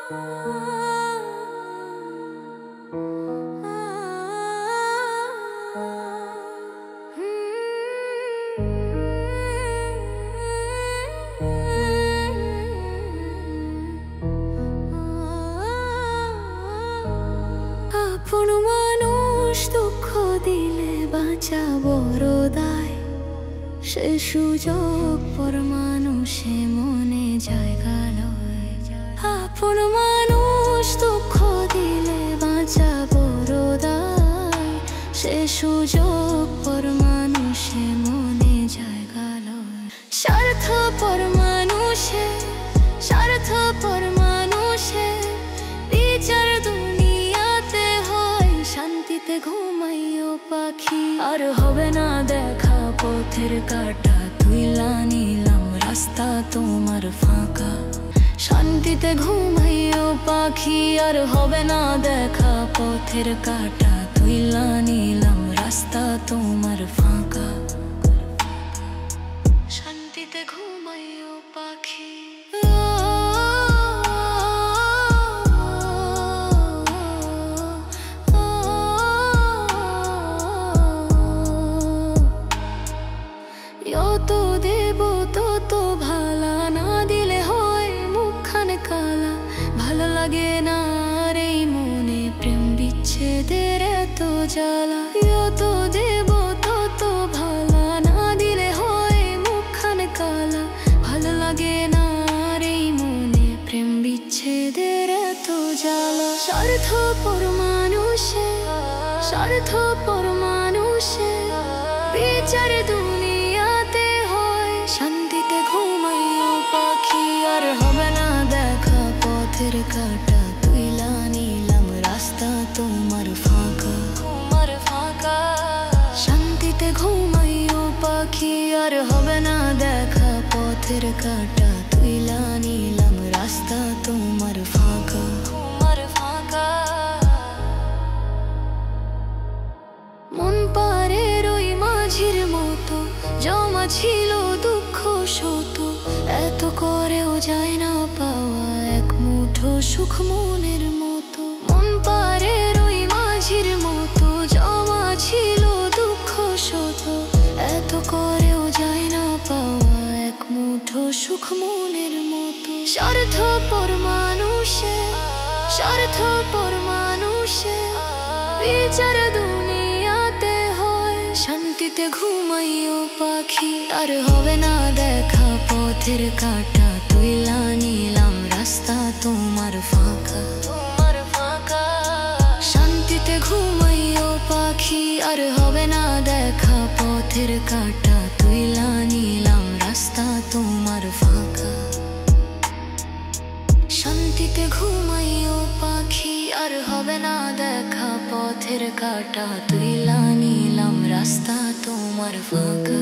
আপন মানুষ দুঃখ দিলে বাঁচা বড় দায়, সে সুযোগ পর মানুষে মনে জায়গা লয়। আপন মানুষ দুঃখ দিলে বাঁচা বড় দায়, সে সুযোগ পর মানুষে মনে জায়গা লয়। স্বার্থপর মানুষে, স্বার্থপর মানুষে বিচার দুনিয়াতে হয়, শান্তিতে ঘুমাইও পাখি। আর হবে না দেখা পথের কাটা, তুইলা নিলাম রাস্তা তোমার ফাঁকা। শান্তিতে ঘুমাইও পাখি, আর হবে না দেখা পথের কাটা, তুইলা নিলাম রাস্তা তোমার ফাঁকা। শান্তিতে ঘুমাইও পাখি। যত দেব তত ভালা, না দিলে হয় মুখখান কালা। ভালো লাগে না আর এই মনে প্রেম বিচ্ছেদের এত জ্বালা। যত দেব তত ভালা, না দিলে হয় মুখখান কালা। ভালো লাগে না আর এই মনে প্রেম বিচ্ছেদের এত জ্বালা। স্বার্থপর মানুষে, স্বার্থপর মানুষে বিচার দুনিয়াতে হয়, শান্তিতে ঘুমাইও পাখি। আর হবে না দেখা পথের কাটা, তুইলা নিলাম রাস্তা তোমার ফাঁকা, তোমার ফাঁকা। শান্তিতে ঘুমাইও পাখি, আর হবে না দেখা পথের কাটা, তুইলা নিলাম রাস্তা তোমার ফাঁকা, তোমার ফাঁকা। মন পারের ওই মাঝির মতো জমা ছিল দুঃখ শত, এত করেও যায় না পাওয়া এক মুঠো সুখ মনের মতো। মন পারের ওই মাঝির মতো জমা ছিল দুঃখ শত, এত করেও যায় না পাওয়া এক মুঠো সুখ মনের মতো। স্বার্থপর মানুষে, স্বার্থপর মানুষে বিচার দুনিয়াতে হয়, শান্তিতে ঘুমাইও পাখি। আর হবে না দেখা পথের কাটা, তুইলা নিলাম রাস্তা তোমার ফাঁকা, তোমার ফাঁকা। শান্তিতে ঘুমাইও পাখি, আর হবে না দেখা পথের কাটা, তুইলা নিলাম রাস্তা তোমার ফাঁকা। শান্তিতে ঘুমাইও পাখি, আর হবে না দেখা পথের কাটা, তুইলা নিলাম রাস্তা তোমার ফাঁকা।